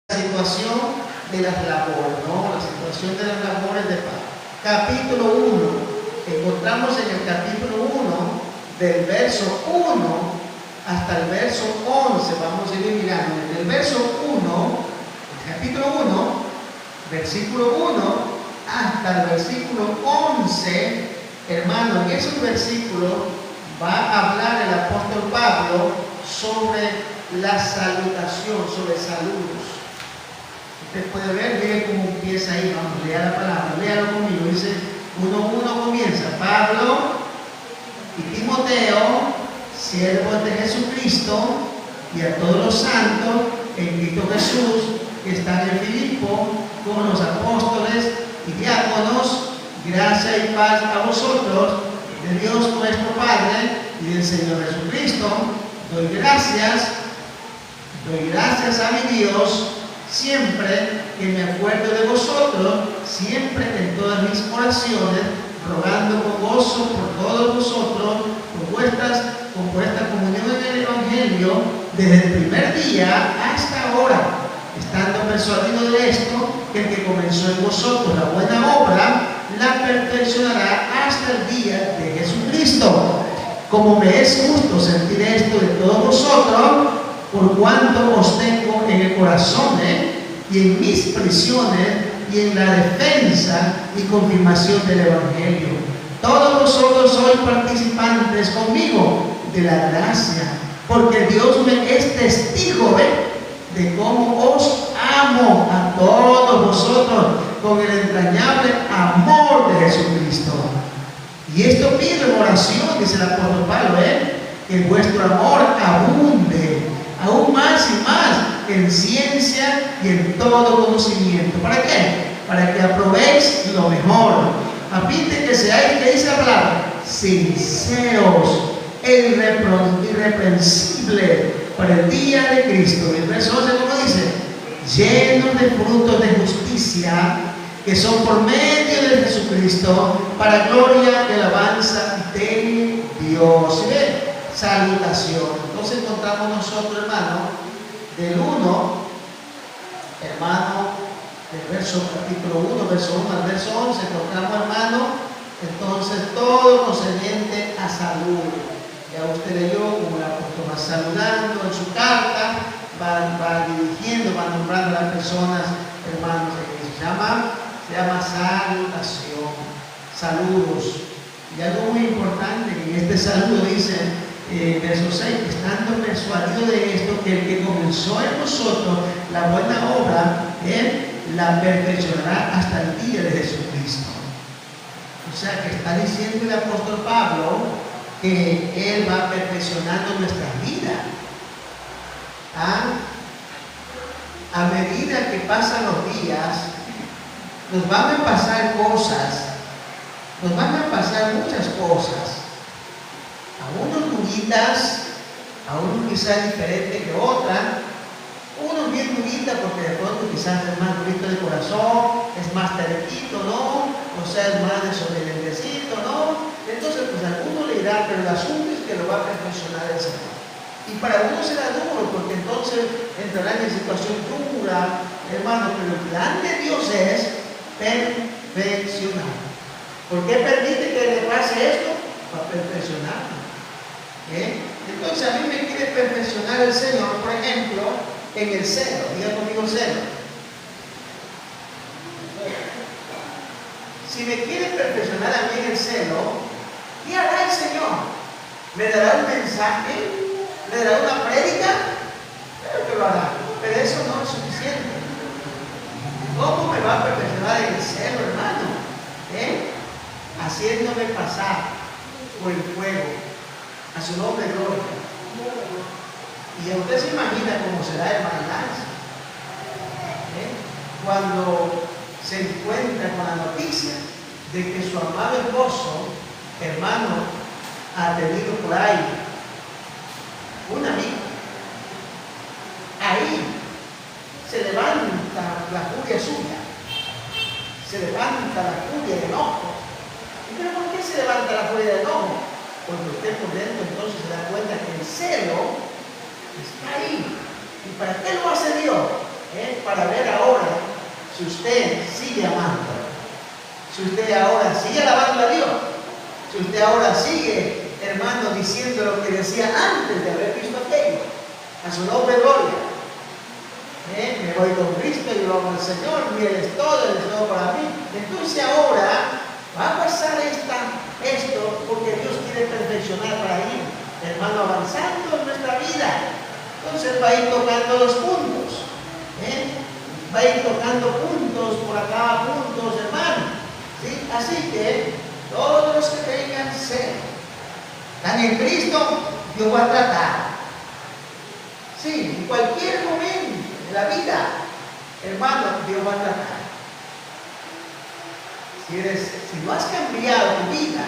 situación de las labores, ¿no? La situación de las labores de paz. Capítulo 1, encontramos en el capítulo 1, del verso 1 hasta el verso 11, vamos a ir mirando, en el verso 1, el capítulo 1, versículo 1, hasta el versículo 11, hermano, en esos versículos va a hablar el apóstol Pablo sobre la salutación, sobre saludos. Usted puede ver, mire cómo empieza ahí, vamos, lea la palabra, léalo conmigo, dice 1:1 comienza, Pablo y Timoteo, siervos de Jesucristo, y a todos los santos en Cristo Jesús, que están en Filipo, con los apóstoles y diáconos, gracia y paz a vosotros, de Dios nuestro Padre y del Señor Jesucristo. Doy gracias a mi Dios siempre que me acuerdo de vosotros, siempre en todas mis oraciones, rogando con gozo por todos vosotros, con vuestra comunión en el Evangelio, desde el primer día hasta ahora, estando persuadido de esto, que el que comenzó en vosotros la buena obra, la perfeccionará hasta el día de Jesucristo. Como me es justo sentir esto de todos vosotros, por cuanto os tengo en el corazón, y en mis prisiones, y en la defensa y confirmación del Evangelio. Todos vosotros sois participantes conmigo de la gracia, porque Dios me es testigo de cómo os amo a todos vosotros con el entrañable amor de Jesucristo. Y esto pido en oración, dice el apóstol Pablo, que vuestro amor abunde aún más y más en ciencia y en todo conocimiento. ¿Para qué? Para que aprobéis lo mejor, a fin de que seáis, ¿qué dice la palabra? Sinceros e irreprensibles para el día de Cristo. El verso 11, ¿cómo dice? Llenos de frutos de justicia, que son por medio de Jesucristo, para gloria y alabanza de Dios. ¿Sí? Salutación. Entonces encontramos nosotros, hermano, del 1, hermano, del verso capítulo 1, verso 1 al verso 11, encontramos, hermano, entonces todo concerniente a salud. Ya usted leyó como el apóstol va saludando en su carta, va dirigiendo, va nombrando a las personas, hermanos, se llama salutación, saludos. Y algo muy importante, en este saludo dice, verso 6, estando persuadido de esto, que el que comenzó en nosotros la buena obra, él la perfeccionará hasta el día de Jesucristo. O sea que está diciendo el apóstol Pablo que él va perfeccionando nuestra vida. A medida que pasan los días, nos van a pasar cosas, nos van a pasar muchas cosas. A unos duritas, a unos quizás diferente que otra, unos bien duritas porque de pronto quizás es más durito de corazón, es más terquito, ¿no? O sea, es más desobedientecito, ¿no? Entonces, pues a alguno le irá, pero el asunto es que lo va a perfeccionar el Señor. Y para uno será duro, porque entonces entrarán en situación dura, hermano, pero el plan de Dios es perfeccionar. ¿Por qué permite que le pase esto? Para perfeccionar. Entonces a mí me quiere perfeccionar el Señor, por ejemplo, en el celo. Diga conmigo celo. Si me quiere perfeccionar a mí en el celo, ¿qué hará el Señor? ¿Me dará un mensaje? ¿Me dará una prédica? Claro que lo hará, pero eso no es suficiente. ¿Cómo me va a perfeccionar en el celo, hermano? Haciéndome pasar por el fuego, a su nombre gloria. Y usted se imagina cómo será el balance cuando se encuentra con la noticia de que su amado esposo, hermano, ha tenido por ahí un amigo. Ahí se levanta la furia suya, se levanta la furia de enojo. ¿Pero por qué se levanta la furia de enojo? Porque usted por dentro entonces se da cuenta que el celo está ahí. ¿Y para qué lo hace Dios? para ver ahora si usted sigue amando, si usted ahora sigue alabando a Dios, si usted ahora sigue, hermano, diciendo lo que decía antes de haber visto aquello. A su nombre gloria. Me voy con Cristo, yo amo al Señor, y Él es todo para mí. Entonces ahora va a pasar esto porque Dios quiere perfeccionar para ir, hermano, avanzando en nuestra vida. Entonces va a ir tocando los puntos. Va a ir tocando puntos por acá, puntos, hermano. ¿Sí? Así que todos los que tengan sed, están en Cristo, Dios va a tratar. Sí, en cualquier momento de la vida, hermano, Dios va a tratar. Si no has cambiado tu vida,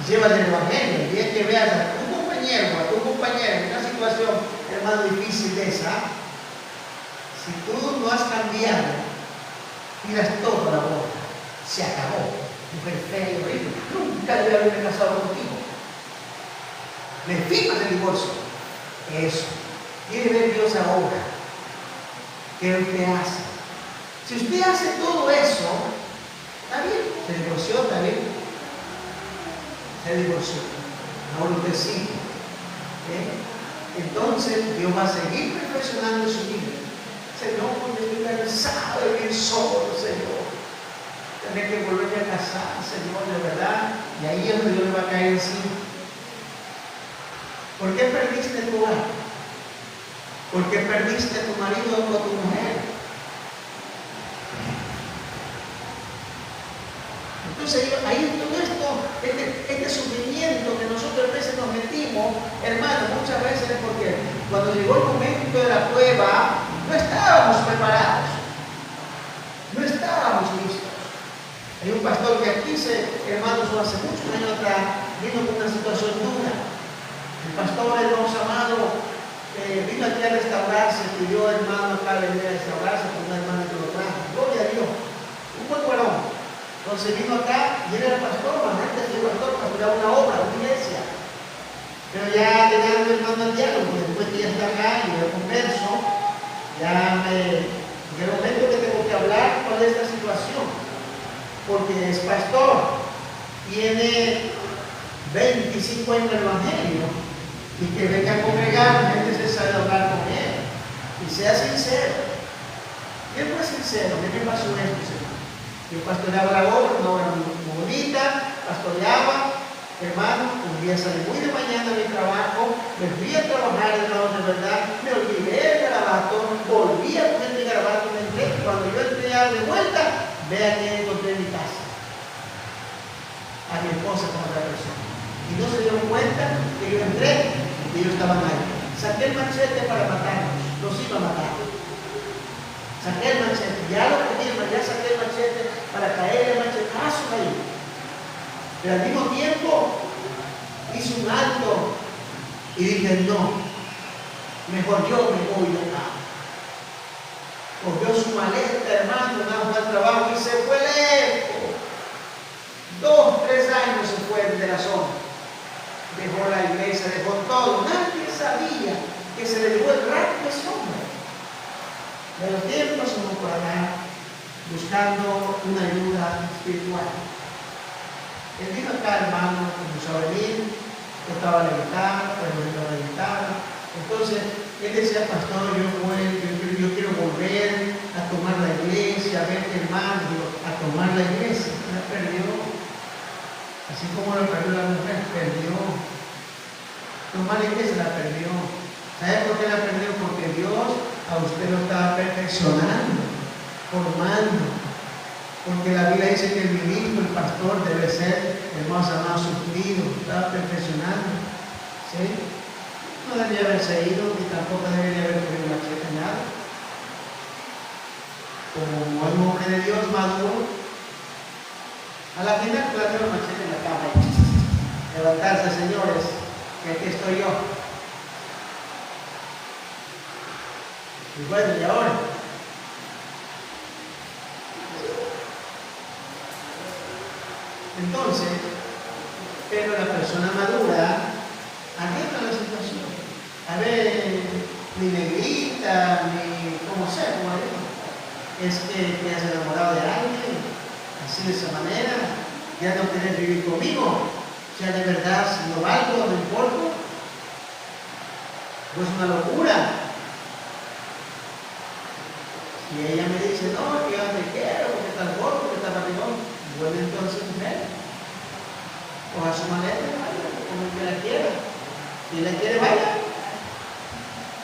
llevas el Evangelio, el día que veas a tu compañero o a tu compañera en una situación, hermano, difícil de esa, si tú no has cambiado, tiras todo a la boca, se acabó. Mujer fea y horrible, nunca debe haberme casado contigo. Le firmas el divorcio. Eso. Quiere ver Dios ahora. ¿Qué usted hace? Si usted hace todo eso, está bien. Se divorció, está bien. Se divorció. Ahora usted sigue. Entonces Dios va a seguir perfeccionando su vida. Señor, estoy cansado de vivir solo, Señor. Tener que volverme a casar, Señor, de verdad. Y ahí es donde Dios le va a caer encima. ¿Por qué perdiste tu hogar? ¿Por qué perdiste a tu marido o a tu mujer? Entonces ahí todo esto, este sufrimiento que nosotros a veces nos metimos, hermano, muchas veces es porque cuando llegó el momento de la prueba, no estábamos preparados. No estábamos listos. Hay un pastor que aquí, hermanos, hace muchos años atrás, vino con una situación dura. El pastor, hermanos amados, vino aquí a restaurarse, pidió, hermano, acá venir a restaurarse con una hermana que lo trajo. Gloria a Dios. Un buen varón. Entonces vino acá y era el pastor, antes de pastor, pastoreaba una obra, una iglesia. Pero ya llegando, hermano, al diálogo, después que ya está acá y yo converso, ya en el momento que tengo que hablar, ¿cuál es la situación? Porque es pastor, tiene 25 años en el Evangelio y que venga a congregar, es necesario hablar con él y sea sincero. Y él fue sincero. ¿Qué me pasó esto, Señor? Yo pastoreaba la obra, una obra muy bonita, pastoreaba, hermano, un día salí muy de mañana de mi trabajo, me fui a trabajar, hermano, de verdad, me olvidé el garabato, volví a poner mi garabato, me entré, cuando yo entré de vuelta, vean que encontré en mi casa a mi esposa con otra persona. Y no se dieron cuenta que yo entré y ellos estaban ahí. Saqué el machete para matarlos, los iba a matar. Saqué el machete, ya lo tenía, ya saqué el machete para caer el machetazo ahí. Pero al mismo tiempo hice un alto y dije, no, mejor yo me voy de acá. Cogió su maleta, hermano, fue al trabajo y se fue lejos. 2, 3 años se fue de la zona. Dejó la iglesia, dejó todo. Nadie sabía que se le llevó el rato de sombra. De los tiempos somos por acá buscando una ayuda espiritual. Él vino acá, hermano, comenzó a venir, tocaba la guitarra, tocaba la guitarra. Entonces, él decía, pastor, yo quiero volver a tomar la iglesia, a ver qué hermano, a tomar la iglesia. La perdió. Así como la perdió la mujer, perdió. Tomar la iglesia la perdió. ¿Sabe por qué la perdió? Porque Dios a usted lo estaba perfeccionando, formando. Porque la Biblia dice que el ministro, el pastor, debe ser, hermanos amados, sufrido, estaba perfeccionando. ¿Sí? No debería haberse ido y tampoco debería haber cogido machete, nada. Como buen hombre de Dios maduro, a la final planteó el machete en la cama y levantarse, señores, que aquí estoy yo. Y bueno, ¿y ahora? Entonces, pero la persona madura arregla la situación. A ver, ni me grita, ni como sea, como digo. Es que te has enamorado de alguien, así de esa manera, ya no querés vivir conmigo, ya de verdad, si no valgo, no importa. Pues es una locura. Y ella me dice, no, que yo no te quiero, porque estás gordo, porque estás barrigón. Bueno, entonces, mujer, coja su maleta, vaya, como que la quiera. Si la quiere, vaya.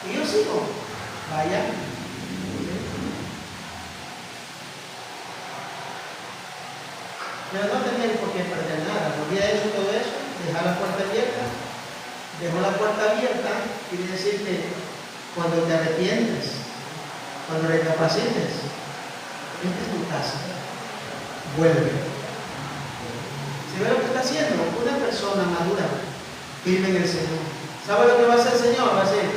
Y yo sigo, vaya. Pero no tenía por qué perder nada. No había hecho todo eso, dejar la puerta abierta. Dejó la puerta abierta, quiere decir que cuando te arrepientes, cuando recapacites, esta es tu casa. Vuelve. ¿Se ve lo que está haciendo? Una persona madura, firme en el Señor. ¿Sabe lo que va a hacer el Señor? Va a decir,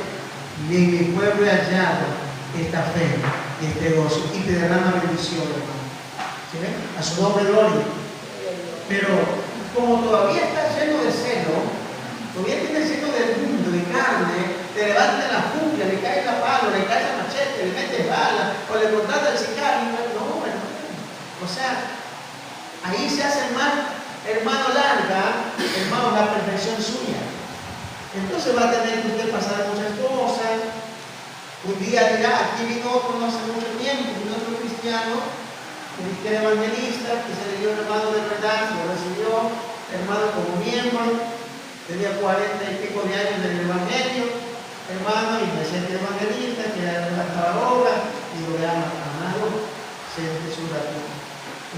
y en mi pueblo he hallado esta fe, este gozo, y te derrama bendición, hermano. ¿Sí ven? A su nombre gloria. Pero como todavía está lleno de celo, todavía tiene celo del mundo, de carne, te levanta la jungla, le cae la palo, le cae la machete, le metes bala, o le contrata el sicario. No, hermano. O sea, ahí se hace más, hermano, larga, hermano, la perfección suya. Entonces va a tener que usted pasar muchas cosas. Un día dirá, aquí vino otro no hace mucho tiempo, vino otro cristiano, cristiano evangelista, que se le dio un hermano de verdad, lo recibió, hermano, como miembro, tenía 40 y pico de años del evangelio, hermano, y me siente evangelista, que era la obra, y lo llama, amado, siente su gratitud.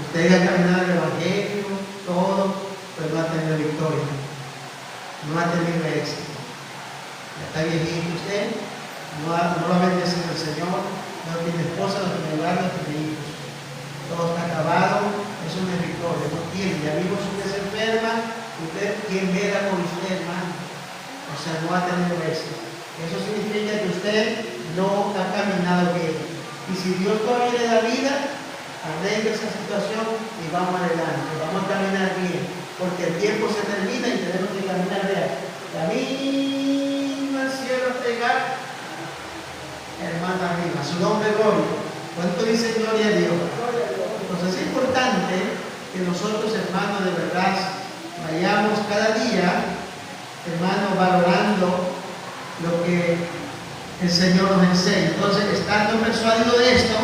Usted ha caminado el evangelio, todo, pero no ha tenido victoria, no ha tenido éxito. Ya está viejito usted, no lo ha bendecido el Señor, no tiene esposa, no tiene hogar, no tiene hijos. Todo está acabado, eso no es victoria, no tiene. Ya mismo si usted se enferma, usted, ¿quién vela por usted, hermano? O sea, no ha tenido éxito. Eso significa que usted no ha caminado bien. Y si Dios todavía le da vida, arregle esa situación y vamos adelante, vamos a caminar bien. Porque el tiempo se termina y tenemos que caminar bien. La misma cielo pegar, hermano arriba, su nombre gloria. ¿Cuánto dice gloria a Dios? Entonces es importante que nosotros, hermanos, de verdad vayamos cada día, hermanos, valorando lo que el Señor nos enseña. Entonces, estando persuadido de esto,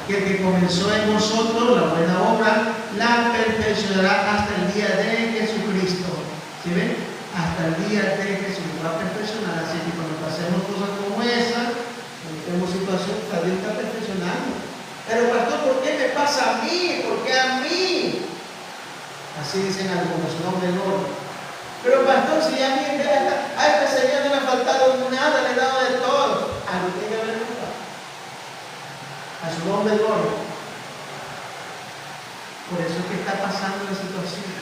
que el que comenzó en nosotros la buena obra, la perfeccionará hasta el día de Jesucristo. ¿Sí ven? Hasta el día de Jesucristo va a perfeccionar. Así que cuando pasemos cosas como esa, cuando tenemos situaciones, Dios está perfeccionando. Pero pastor, ¿por qué me pasa a mí? ¿Por qué a mí? Así dicen algunos, su nombre no. Pero pastor, si a mí a este Señor no me ha faltado nada, le he dado de todo. A lo que ella me gusta. A su nombre gloria. Por eso es que está pasando la situación.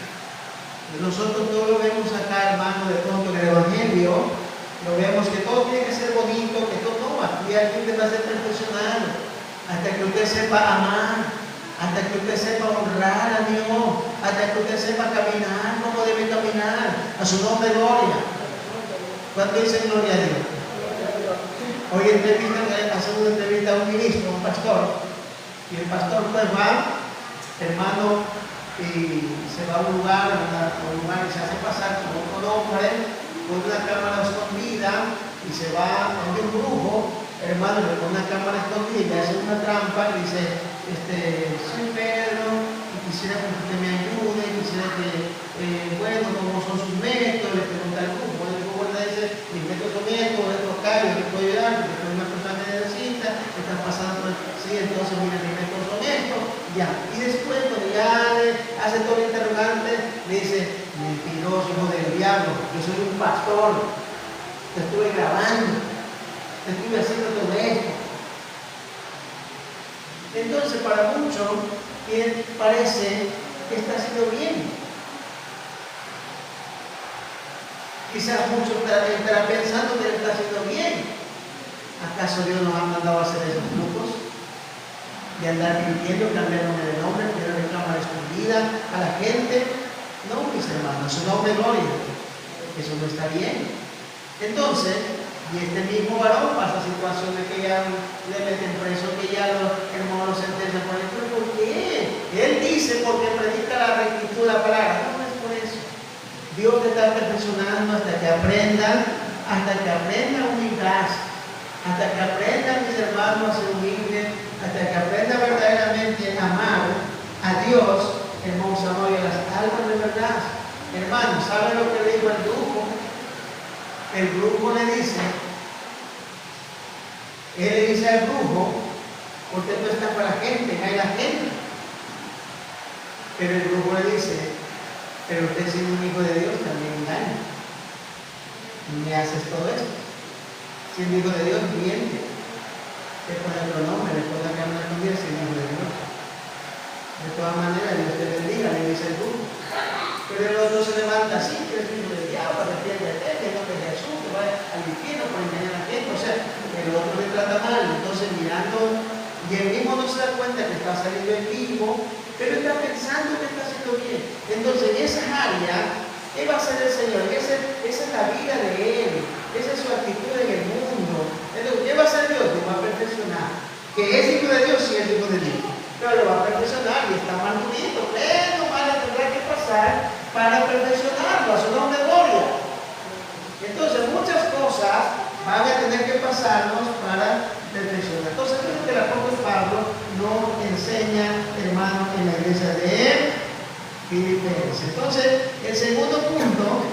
Nosotros todo lo vemos acá, hermano, de pronto en el Evangelio, lo vemos que todo tiene que ser bonito, que todo no, aquí alguien te va a ser perfeccionado. Hasta que usted sepa amar, hasta que usted sepa honrar a Dios, hasta que usted sepa caminar como debe caminar, a su nombre gloria. ¿Cuánto dicen gloria a Dios? Hoy hacemos una entrevista a un ministro, a un pastor, y el pastor pues va, hermano, y se va a un lugar y se hace pasar como un hombre con una cámara escondida y se va a un brujo, hermano, le pone una cámara escondida y le hace una trampa y dice, soy Pedro y quisiera que usted me ayude, quisiera que, bueno, ¿cómo son sus métodos? Le pregunta al brujo, el brujo le dice, mis métodos son estos callos, te puedo ayudar, porque soy una persona que necesita, estás pasando por sí, entonces mira, mis métodos son estos, ya. Y después, cuando ya le hace todo el interrogante, le dice, mentiroso, hijo del diablo, yo soy un pastor, te estuve grabando, te estuve haciendo todo esto. Entonces, para muchos, parece que está haciendo bien. Quizás muchos estarán pensando que está haciendo bien. ¿Acaso Dios nos ha mandado a hacer esos grupos? De andar mintiendo, cambiándome de nombre, poner cámara escondida a la gente. No, mis hermanos, su nombre gloria. Eso no está bien. Entonces, Y este mismo varón pasa situaciones que ya le meten preso, que ya los hermanos lo sentencian por el. ¿Pero por qué? Él dice porque predica la rectitud de la palabra. No es por eso. Dios te está perfeccionando hasta que aprendan a humillarse, hasta que aprendan mis hermanos a ser humildes, hasta que aprendan verdaderamente a amar a Dios, hermoso amor, y a las almas de verdad. Hermanos, ¿saben lo que le dijo el grupo? El brujo le dice, él le dice al brujo, porque tú estás para la gente, hay la gente. Pero el brujo le dice, pero usted siendo un hijo de Dios también engaña. Me haces todo esto. Siendo hijo de Dios, miente. Le pone otro nombre, le pone que hablar con Dios siendo hijo de Dios. De todas maneras, Dios te bendiga, le dice el brujo. Pero el otro se levanta así, que es hijo del diablo, arrepiéntete, que no te Jesús, que vaya al infierno por engañar a la gente. O sea, el otro le trata mal. Entonces, mirando, y él mismo no se da cuenta que está saliendo el vivo, pero está pensando que está haciendo bien. Entonces, en esa área, ¿qué va a hacer el Señor? Esa es la vida de Él. Esa es su actitud en el mundo. Entonces, ¿qué va a hacer Dios? Lo va a perfeccionar. Que es hijo de Dios, sí es hijo de Dios. Pero lo va a perfeccionar y está mal bonito. Pero mal tendrá que pasar para perfeccionarlo, a su nombre de gloria. Entonces, muchas cosas van a tener que pasarnos para perfeccionar. Entonces, creo que el apóstol Pablo nos enseña, hermano, en la iglesia de Filipenses. Entonces, el segundo punto,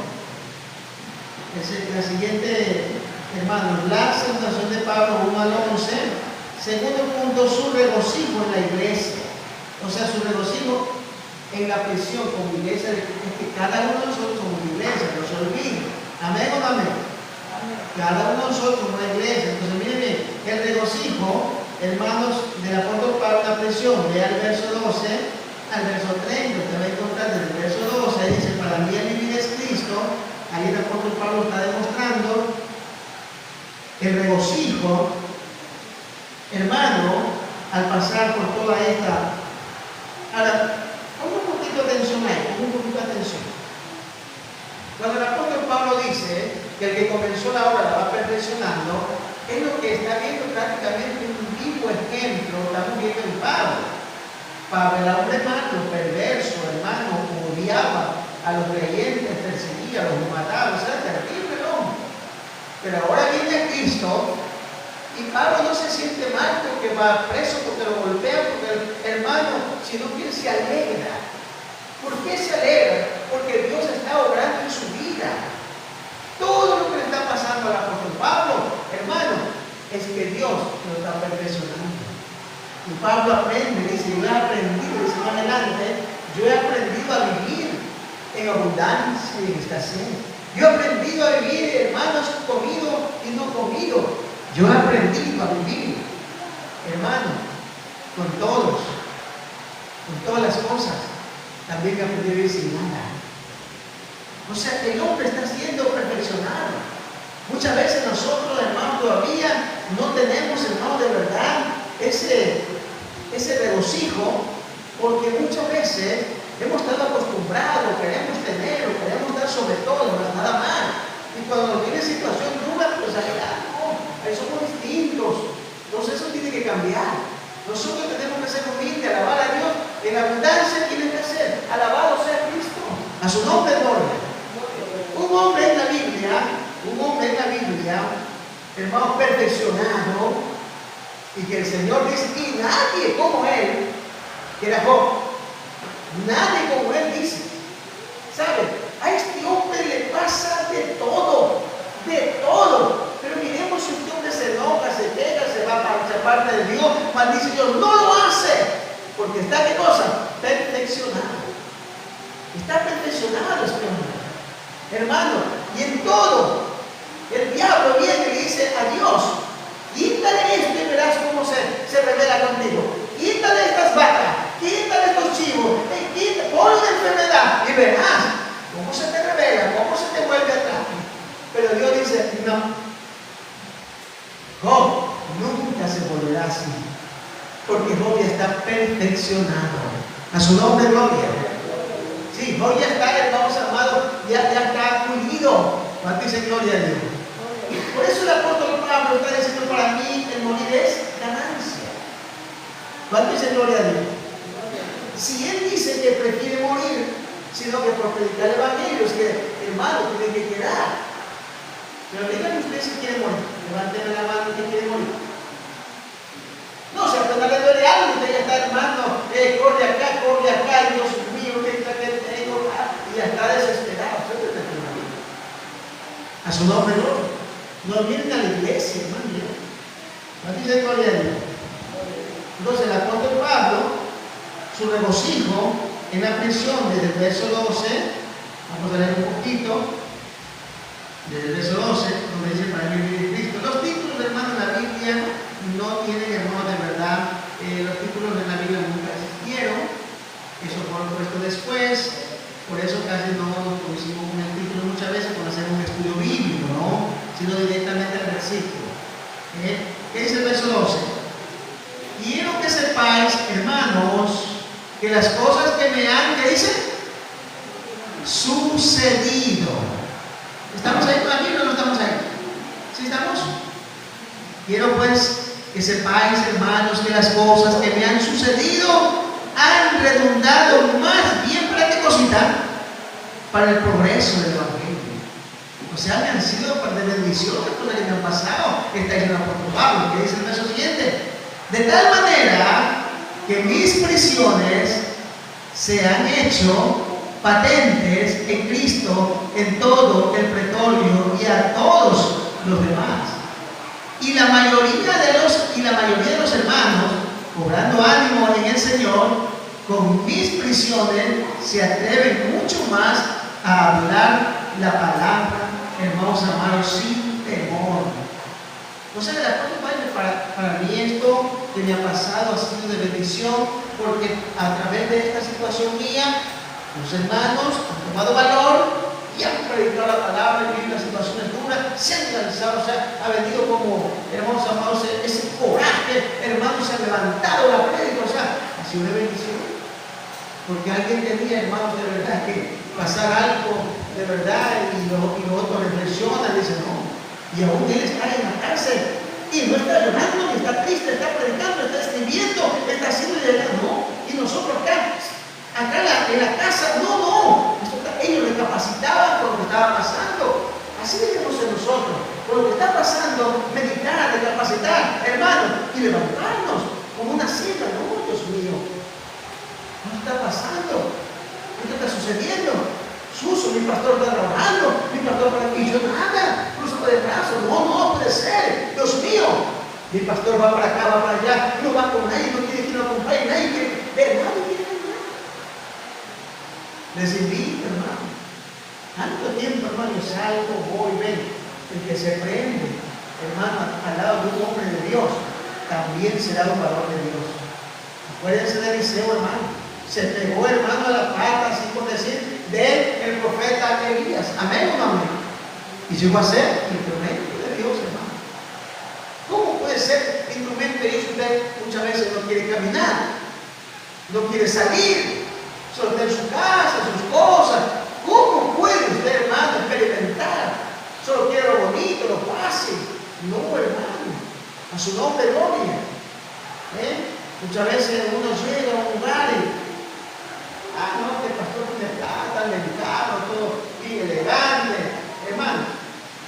la siguiente, hermano, la salutación de Pablo 1 al 11. Segundo punto, su regocijo en la iglesia. O sea, su regocijo en la prisión como iglesia, es que cada uno de nosotros somos iglesia, no se olvide. Amén o no amén. Cada uno de nosotros somos una iglesia. Entonces, miren bien, el regocijo, hermanos, del apóstol Pablo en la prisión, vea el verso 12 al verso 30. Usted va a encontrar desde el verso 12, dice, para mí el vivir es Cristo. Ahí el apóstol Pablo está demostrando el regocijo, hermano, al pasar por toda esta. Ahora, ponga un poquito de atención ahí, un poquito de atención. Cuando el apóstol Pablo dice que el que comenzó la obra la va perfeccionando, es lo que está viendo prácticamente un vivo ejemplo, estamos viendo en Pablo. Pablo era hombre malo, perverso, hermano, odiaba a los creyentes, perseguía, los mataba, o sea, terrible el hombre. Pero ahora viene Cristo. Y Pablo no se siente mal porque va preso, porque lo golpea, porque el hermano, sino que él se alegra. ¿Por qué se alegra? Porque Dios está obrando en su vida. Todo lo que le está pasando al apóstol Pablo, hermano, es que Dios lo está perfeccionando. Y Pablo aprende, dice, yo he aprendido, dice más adelante, yo he aprendido a vivir en abundancia y en escasez. Yo he aprendido a vivir, hermanos, comido y no comido. Yo he aprendido a vivir, hermano, con todos, con todas las cosas. También he aprendido a vivir sin nada. O sea, el hombre está siendo perfeccionado. Muchas veces nosotros, hermanos, todavía no tenemos, hermanos, de verdad ese regocijo, porque muchas veces hemos estado acostumbrados, queremos tener, o queremos dar sobre todo, más nada más. Y cuando nos viene situación dura, pues ahí somos distintos. Entonces eso tiene que cambiar. Nosotros tenemos que ser humildes, alabar a Dios en abundancia y en escasez. Alabado sea Cristo. A su nombre, gloria. Un hombre en la Biblia, hermano, perfeccionado, y que el Señor dice, y nadie como él, que era Job, nadie como él dice. ¿Sabe? A este hombre le pasa de todo, de todo. Pero miremos si usted se enoja, se pega, se va a parte de Dios, maldice Dios, no lo hace, porque está, ¿qué cosa? Perfeccionado. Está perfeccionado este hombre, hermano, y en todo el diablo viene y le dice a Dios, quítale esto y verás cómo se revela contigo, quítale estas vacas, quítale estos chivos, ponle una enfermedad y verás cómo se te revela, cómo se te vuelve atrás. Pero Dios dice, no, Job nunca se volverá así, porque Job ya está perfeccionado. A su nombre, gloria. Sí, Job ya está, hermanos amados, ya está pulido. ¿Cuánto dice gloria a Dios? Por eso el apóstol Pablo está diciendo, para mí el morir es ganancia. ¿Cuánto dice gloria a Dios? Si él dice que prefiere morir, sino que por predicar el evangelio, es que hermano tiene que quedar. Pero díganme ustedes si quiere morir. Levánteme la mano que quiere morir. No, si apenas le duele algo, usted ya está, hermano, corre acá, Dios mío, que tengo, y ya está desesperado. A su nombre, no vienen a la iglesia, hermano. Así dice gloria a Dios. Entonces, el apóstol Pablo, su regocijo en la prisión, desde el verso 12, vamos a leer un poquito, desde el verso 12, donde dice para mí vivir Cristo. Los títulos, hermano, en la Biblia no tienen, hermano, de verdad, los títulos en la Biblia nunca existieron, eso fue puesto después, por eso casi no nos pusimos con el título muchas veces cuando hacemos un estudio bíblico, ¿no? Sino directamente al versículo. ¿Qué dice el verso 12? Quiero que sepáis, hermanos, que las cosas que me han, ¿qué dice? Sucedido. ¿Estamos ahí con la Biblia o no estamos ahí? ¿Sí estamos? Quiero pues que sepáis, hermanos, que las cosas que me han sucedido han redundado más bien para qué cosita, para el progreso del evangelio. O sea, me han sido de bendición las cosas que me han pasado. Está diciendo el apóstol Pablo, que dice el verso siguiente: de tal manera que mis prisiones se han hecho patentes en Cristo en todo el pretorio y a todos los demás. Y la mayoría de los hermanos, cobrando ánimo en el Señor, con mis prisiones se atreven mucho más a hablar la palabra, hermanos amados, sin temor. O sea, el apóstol Pablo, para mí esto que me ha pasado ha sido de bendición, porque a través de esta situación mía, los hermanos han tomado valor y han predicado la palabra y vivido las situaciones duras, se han lanzado, o sea, ha venido como, hermanos amados, ese coraje, hermanos, se ha levantado la prédica, o sea, ha sido de bendición. Porque alguien tenía, hermanos, de verdad, que pasar algo de verdad y los otros reflexionan y dicen, no, y aún él está en la cárcel y no está llorando, ni está triste, está predicando, está escribiendo, está haciendo y no, y nosotros acá en la casa, no, ellos recapacitaban por lo que estaba pasando. Así debemos ser nosotros, por lo que está pasando, meditar, recapacitar, hermanos, y levantarnos como una sierra. No, Dios mío, ¿qué está pasando? ¿Qué está sucediendo? Suso, mi pastor está trabajando, mi pastor para aquí, yo nada, cruzo de brazos, no puede ser, Dios mío. Mi pastor va para acá, va para allá, no va con nadie, no quiere que lo acompañe, nadie quiere ver, nadie quiere ver. Les invito, hermano. Tanto tiempo, hermano, salgo, voy, ven. El que se prende, hermano, al lado de un hombre de Dios, también será un varón de Dios. Acuérdense de Eliseo, hermano. Se pegó, hermano, a la pata, así por decir, del profeta Elías. Amén o no amén. Y llegó a ser instrumento de Dios, hermano. ¿Cómo puede ser instrumento de Dios si usted muchas veces no quiere caminar? No quiere salir, solo está en su casa, sus cosas. ¿Cómo puede usted, hermano, experimentar? Solo quiere lo bonito, lo fácil. No, hermano. A su nombre, gloria. Muchas veces uno llega a un lugar y no, que el pastor tiene plata, americano, todo bien elegante, hermano.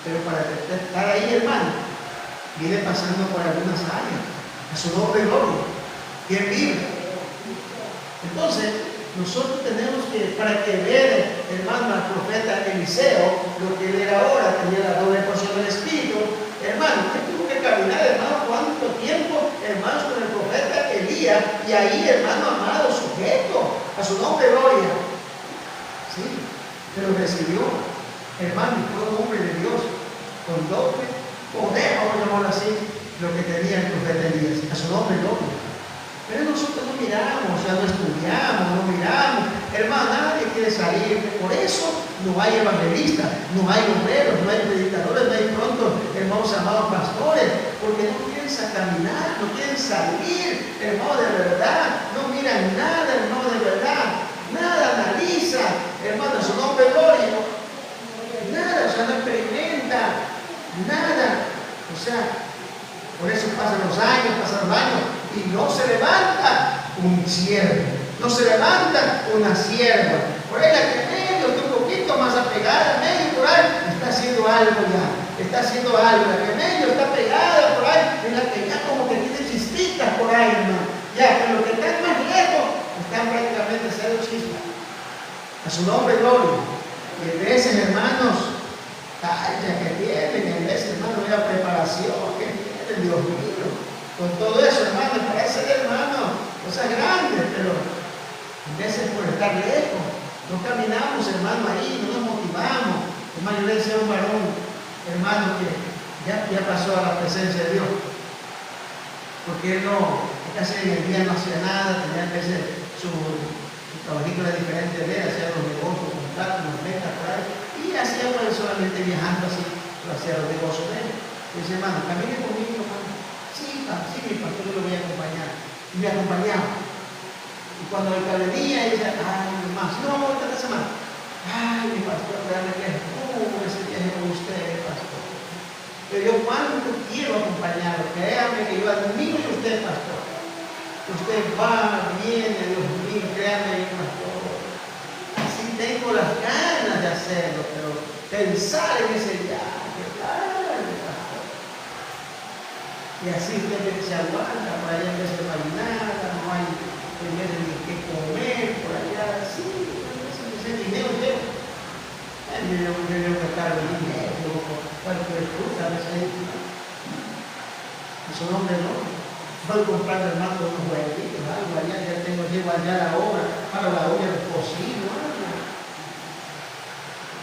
Pero para estar ahí, hermano, viene pasando por algunas áreas. A su nombre, gloria. ¿Quién vive? Entonces, nosotros tenemos que, para que vean, hermano, al profeta Eliseo, lo que él era ahora, tenía la doble porción del Espíritu, hermano, que tuvo que caminar, hermano, cuánto tiempo, hermanos, con el profeta Elías, y ahí, hermano amado, sujeto a su nombre, gloria. Sí, pero recibió, hermano, todo hombre de Dios, con doble poder, vamos a llamarlo así, lo que tenía el profeta Elías, a su nombre, gloria. Pero nosotros no miramos, o sea, no estudiamos, no miramos. Hermano, nadie quiere salir. Por eso no hay evangelistas, no hay obreros, no hay predicadores, no hay pronto, hermanos amados pastores, porque no quieren caminar, no quieren salir, hermano, de verdad. No miran nada, hermano, de verdad. Nada analiza, hermano, su nombre gloria. Nada, o sea, no experimenta. Nada. O sea, por eso pasan los años y no se levanta un siervo, no se levanta una sierva. Por ahí la que medio está un poquito más apegada, medio por ahí, está haciendo algo ya, está haciendo algo. La que medio está pegada por ahí, es la que ya como que tiene chispitas por ahí, hermano. Ya, pero los que están más lejos, están prácticamente cero chispas. A su nombre, gloria. Y en veces, hermanos, ya que tienen, en veces, hermano, la preparación que tienen, Dios mío. Con todo eso, hermano, parece, hermano, cosas grandes, pero en veces por estar lejos, no caminamos, hermano, ahí, no nos motivamos. Hermano, yo le decía a un varón, hermano, que ya pasó a la presencia de Dios, porque él no, casi en el día no hacía nada, tenía que hacer su trabajito de diferentes veces, hacía los negocios, contratos, las ventas, por ahí, y hacía pues solamente viajando así, lo hacía los negocios de él. Y dice, hermano, camine conmigo, hermano. Sí, mi pastor, yo lo voy a acompañar. Y me acompañaba. Y cuando el que venía, dice, ay, hermano, si no vamos a volver esta semana. Ay, mi pastor, realmente es ese viaje con usted, pastor. Pero yo cuánto quiero acompañarlo, créame que yo admiro a usted, pastor. Usted va, viene, Dios mío, créame, pastor. Así tengo las ganas de hacerlo, pero pensar en ese viaje, claro, pastor. Y así usted se aguanta, por allá en vez de no hay nada, no hay en vez de ni qué comer, por allá, sí, ese dinero llevo. Yo que cargo el dinero, cualquier fruta, a veces su nombre no. Voy comprando, hermano, unos huevitos, algo allá, ya llevo allá la obra, para la olla de cocina, algo.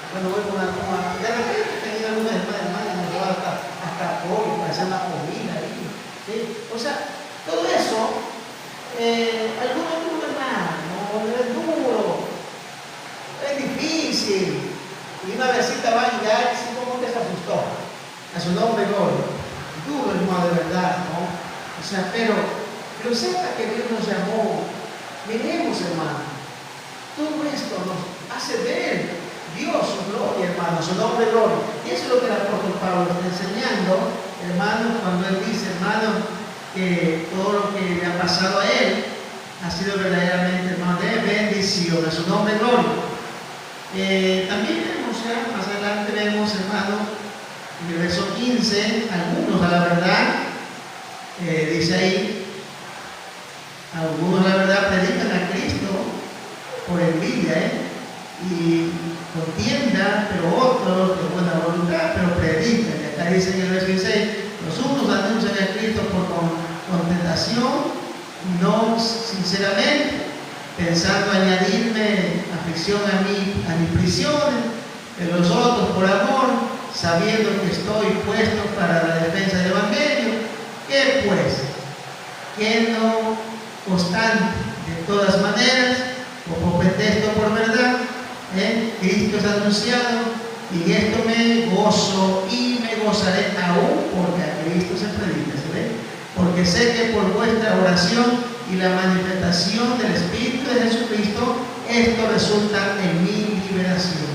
Cuando voy con alguna, de repente tenía algunas hermanas, me llevaba hasta pollo para hacer una comida ahí. ¿Sí? O sea, todo eso, algunos duro, hermano, es duro, es difícil. Y una vecita va y ya, así como que se asustó. A su nombre, gloria. Duro, hermano, de verdad, ¿no? O sea, pero sepa que Dios nos llamó. Miremos, hermano. Todo esto nos hace ver Dios su gloria, hermano, su nombre, gloria. Y eso es lo que el apóstol Pablo está enseñando, hermano, cuando él dice, hermano, que todo lo que le ha pasado a él ha sido verdaderamente, hermano, de bendición. A su nombre, gloria. También vemos, más adelante vemos, hermano, en el verso 15, algunos a la verdad, dice ahí, algunos a la verdad predican a Cristo por envidia, y contienda, pero otros de buena voluntad, pero predican. Y acá dice en el verso 16, los unos anuncian a Cristo con tentación, no sinceramente, pensando añadirme aflicción a mis prisiones, pero los otros por amor, sabiendo que estoy puesto para la defensa del Evangelio. ¿Qué pues? ¿Que no obstante, de todas maneras, como protesto por verdad, Cristo es anunciado, y en esto me gozo y me gozaré aún porque a Cristo se predica, ¿se ve? Porque sé que por vuestra oración y la manifestación del Espíritu de Jesucristo, esto resulta en mi liberación,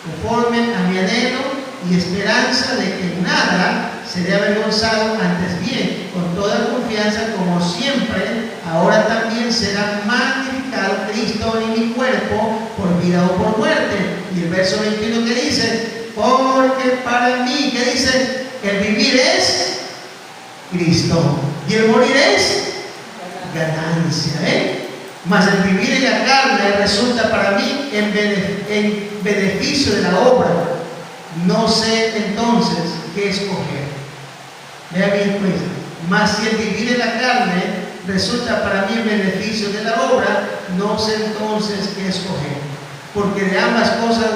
conforme a mi anhelo y esperanza de que nada seré avergonzado, antes bien, con toda confianza, como siempre, ahora también será magnificado Cristo en mi cuerpo, por vida o por muerte. Y el verso 21 que dice, porque para mí, ¿qué dice? El vivir es Cristo y el morir es ganancia, Mas el vivir en la carne resulta para mí en beneficio de la obra. No sé entonces qué escoger. Vea bien pues, mas si el vivir en la carne resulta para mí en beneficio de la obra, no sé entonces qué escoger. Porque de ambas cosas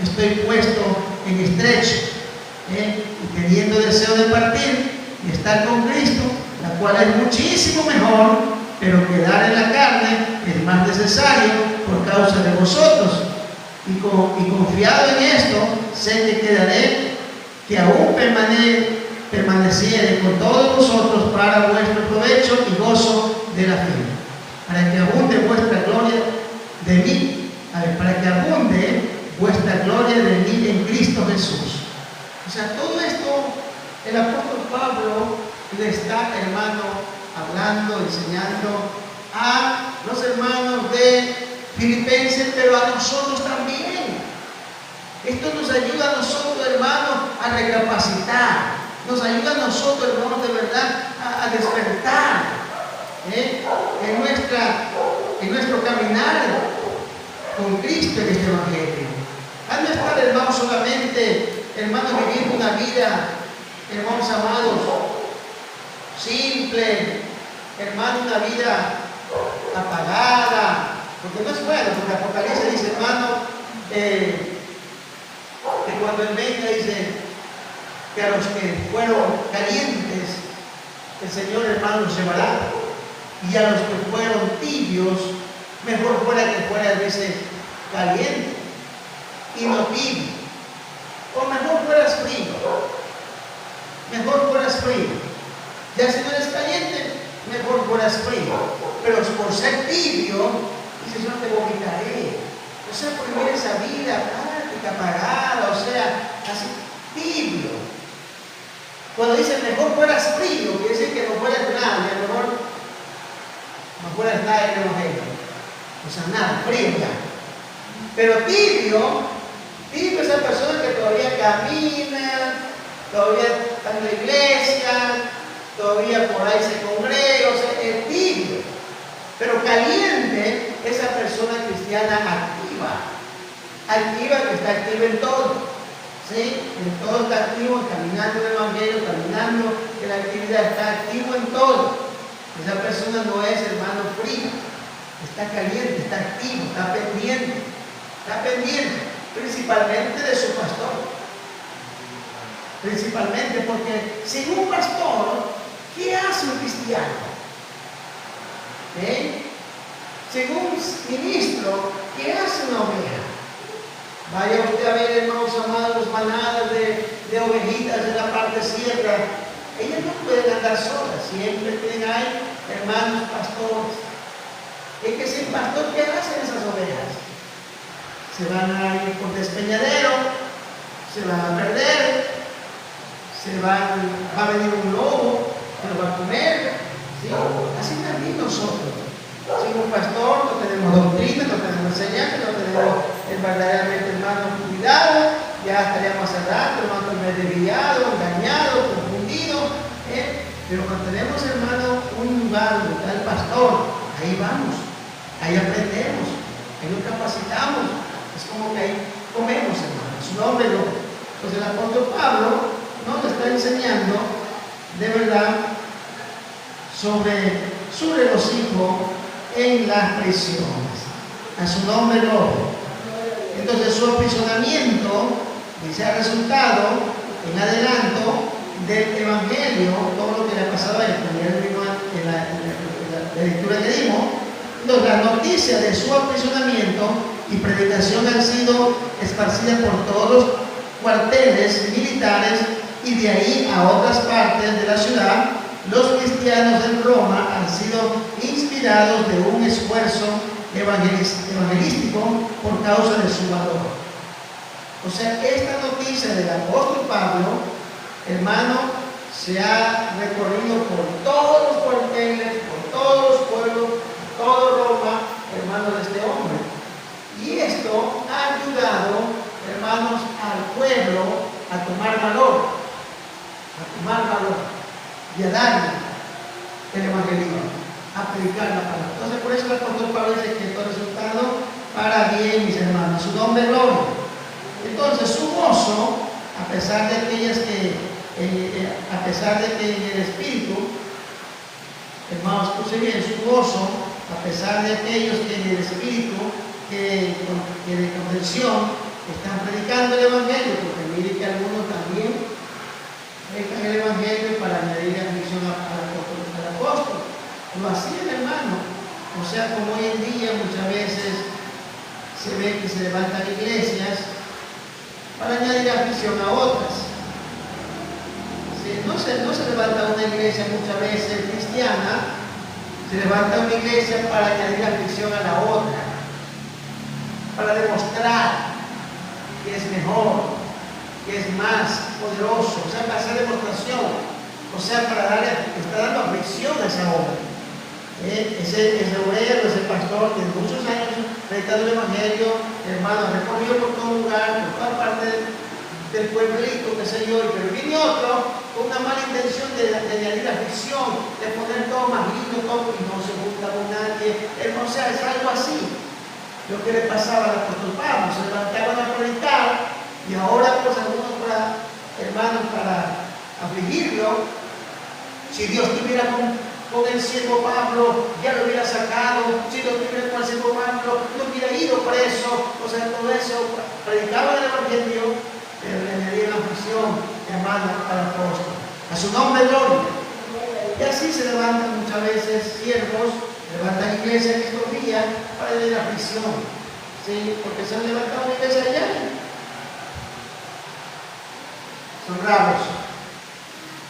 estoy puesto en estrecho, y teniendo deseo de partir y estar con Cristo, la cual es muchísimo mejor, pero quedar en la carne es más necesario por causa de vosotros. Y confiado en esto, sé que quedaré, que aún permaneciere con todos vosotros para vuestro provecho y gozo de la fe, para que abunde vuestra gloria de mí, para que abunde vuestra gloria de mí en Cristo Jesús. O sea, todo esto El apóstol Pablo le está, hermano, hablando, enseñando a los hermanos de Filipenses, pero a nosotros también. Esto nos ayuda a nosotros, hermanos, a recapacitar. Nos ayuda a nosotros, hermanos, de verdad, a despertar en nuestro caminar con Cristo en este Evangelio. A no estar, hermanos, solamente, hermanos, viviendo una vida, hermanos amados, simple, hermano, una vida apagada, porque no es bueno, porque Apocalipsis dice, hermano, que cuando Él venga, dice que a los que fueron calientes, el Señor, hermano, los llevará, y a los que fueron tibios, mejor fuera que fuera, dice, caliente y no tibio, o mejor fueras frío, mejor fueras frío. Ya si no eres caliente, mejor fueras frío. Pero por ser tibio, dice, yo no te vomitaré. O sea, por vivir esa vida práctica, apagada, o sea, así, tibio. Cuando dice mejor fueras frío, quiere decir que no fueras nada, mejor no fueras nada en el Evangelio. O sea, nada, frío ya. Pero tibio es esa persona que todavía camina, todavía está en la iglesia, todavía por ahí se congrega, o sea, es tibio. Pero caliente, esa persona cristiana activa que está activa en todo, ¿sí? En todo está activo, caminando en el Evangelio, caminando en la actividad, está activo en todo. Esa persona no es, hermano, frío, está caliente, está activo, está pendiente, principalmente de su pastor. Principalmente porque sin un pastor, ¿qué hace un cristiano? Sin un ministro, ¿qué hace una oveja? Vaya usted a ver, hermanos amados, manadas de ovejitas en la parte sierra. Ellas no pueden andar solas, siempre tienen ahí hermanos pastores. Es que sin pastor, ¿qué hacen esas ovejas? Se van a ir por despeñadero, se van a perder, va a venir un lobo que lo va a comer, ¿sí? Así también nosotros. Sin un pastor no tenemos doctrina, no tenemos enseñanza, no tenemos verdaderamente, hermano, cuidado, ya estaríamos cerrados, hermano, desviados, engañados, confundidos, pero cuando tenemos, hermano, un lugar donde está el pastor, ahí vamos, ahí aprendemos, ahí nos capacitamos, es como que ahí comemos, hermano, su nombre no. Pues el apóstol Pablo nos está enseñando de verdad sobre su regocijo en las prisiones. A su nombre gloria. Entonces su aprisionamiento dice ha resultado en adelanto del Evangelio, todo lo que le ha pasado a él, en la lectura que dimos. Entonces la noticia de su aprisionamiento y predicación han sido esparcidas por todos los cuarteles militares y de ahí a otras partes de la ciudad. Los cristianos en Roma han sido inspirados de un esfuerzo evangelístico por causa de su valor. O sea, esta noticia del apóstol Pablo, hermano, se ha recorrido por todos los cuarteles, por todos los pueblos, por toda Roma, hermanos, de este hombre. Y esto ha ayudado, hermanos, al pueblo a tomar valor y a darle el evangelismo, a predicar la palabra. Entonces, por eso el apóstol Pablo dice que todo resultado para bien, mis hermanos, su nombre gloria. Entonces, su gozo, a pesar de aquellas que, en el Espíritu, hermanos, escuchen bien, su gozo, a pesar de aquellos que en el Espíritu, que de convención, están predicando el Evangelio, porque mire que algunos también predican el Evangelio para añadir aflicción al apóstol. Lo hacían, hermano. O sea, como hoy en día muchas veces se ve que se levantan iglesias para añadir aflicción a otras. ¿Sí? No se levanta una iglesia muchas veces cristiana, se levanta una iglesia para añadir aflicción a la otra, para demostrar que es mejor, que es más, poderoso, o sea, para hacer demostración, o sea, está dando aflicción a esa obra. Ese obrero, ese pastor de muchos años predicando el Evangelio, hermano, recorrido por todo lugar, por toda parte del pueblito, qué sé yo, pero viene otro con una mala intención de añadir aflicción, de poner todo más lindo, todo, y no se junta con nadie. O sea, es algo así. Lo que le pasaba al apóstol Pablo, se levantaban a predicar, y ahora pues algunos hermanos para afligirlo. Si Dios estuviera con el siervo Pablo, ya lo hubiera sacado. Si Dios estuviera con el siervo Pablo, no hubiera ido preso. O sea, todo eso, predicaban el Evangelio, pero le añadían aflicción, hermano, al apóstol. A su nombre, gloria. Y así se levantan muchas veces siervos, levantan iglesias en estos días para añadir aflicción. ¿Sí? Porque se han levantado una iglesia allá. Son bravos,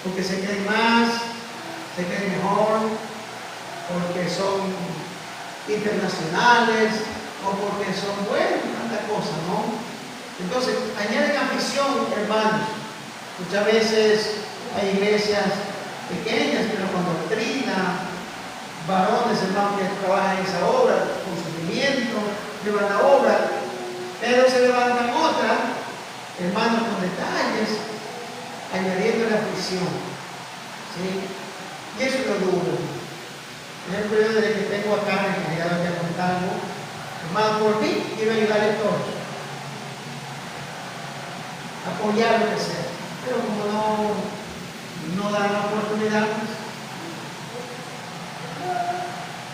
porque se creen más, se creen mejor, porque son internacionales o porque son buenos, tanta cosa, ¿no? Entonces, añaden aflicción, hermanos. Muchas veces hay iglesias pequeñas, pero con doctrina, varones, hermanos, que trabajan en esa obra, con sufrimiento, llevan la obra, pero se levantan otras, hermanos, con detalles, añadiendo la aflicción. ¿Sí? Y eso es lo duro. En el periodo de que tengo acá, me ya lo que contar algo, hermano, por mí, quiero ayudarle a todos, apoyar lo que sea, pero como no dan la oportunidad,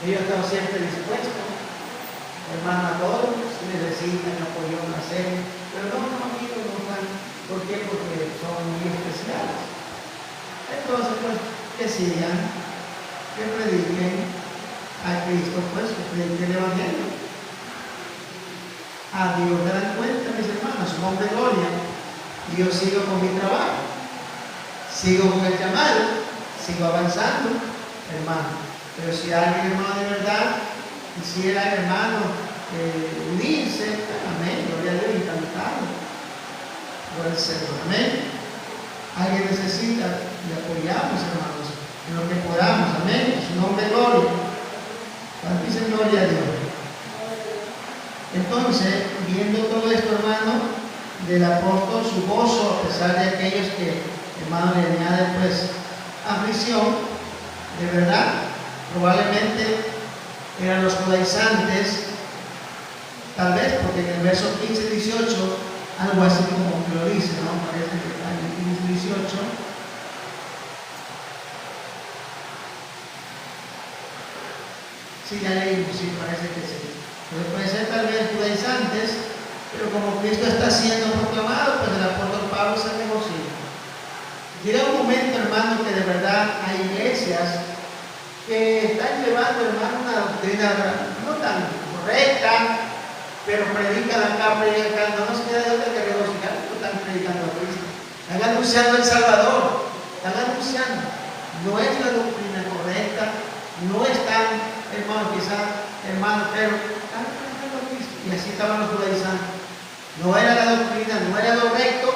ellos están siempre dispuestos, hermano, a todos, si necesitan apoyo en la serie, pero no, amigos, no están. ¿Por qué? Porque son muy especiales. Entonces, pues, que sigan, que prediquen a Cristo, pues, que prediquen el Evangelio. A Dios le dan cuenta, mis hermanos, su nombre de gloria. Y yo sigo con mi trabajo, sigo con el llamado, sigo avanzando, hermano. Pero si alguien, hermano, de verdad quisiera, hermano, unirse, amén, gloria a Dios, encantado. Por el Señor, amén. Alguien necesita, le apoyamos, hermanos, en lo que podamos, amén. En su nombre, gloria. Dicen gloria a Dios. Entonces, viendo todo esto, hermano, del apóstol, su gozo, a pesar de aquellos que, hermano, le añaden, pues, aflicción, de verdad, probablemente eran los judaizantes, tal vez, porque en el verso 15 y 18, algo así como que lo dice, ¿no? Parece que está en el 15 y 18. Sí, ya leímos, sí, parece que sí. Pero puede ser tal vez judaizantes, pero como Cristo está siendo proclamado, pues el apóstol Pablo se regocija. Llega un momento, hermano, que de verdad hay iglesias que están llevando, hermano, una doctrina no tan correcta, pero predican acá, no nos queda de otra que regocijar, no están predicando a Cristo. Están anunciando el Salvador, están anunciando. No es la doctrina correcta, no están, hermano, quizás, hermano, pero están predicando a Cristo. Y así estaban los judaizantes. No era la doctrina, no era lo recto,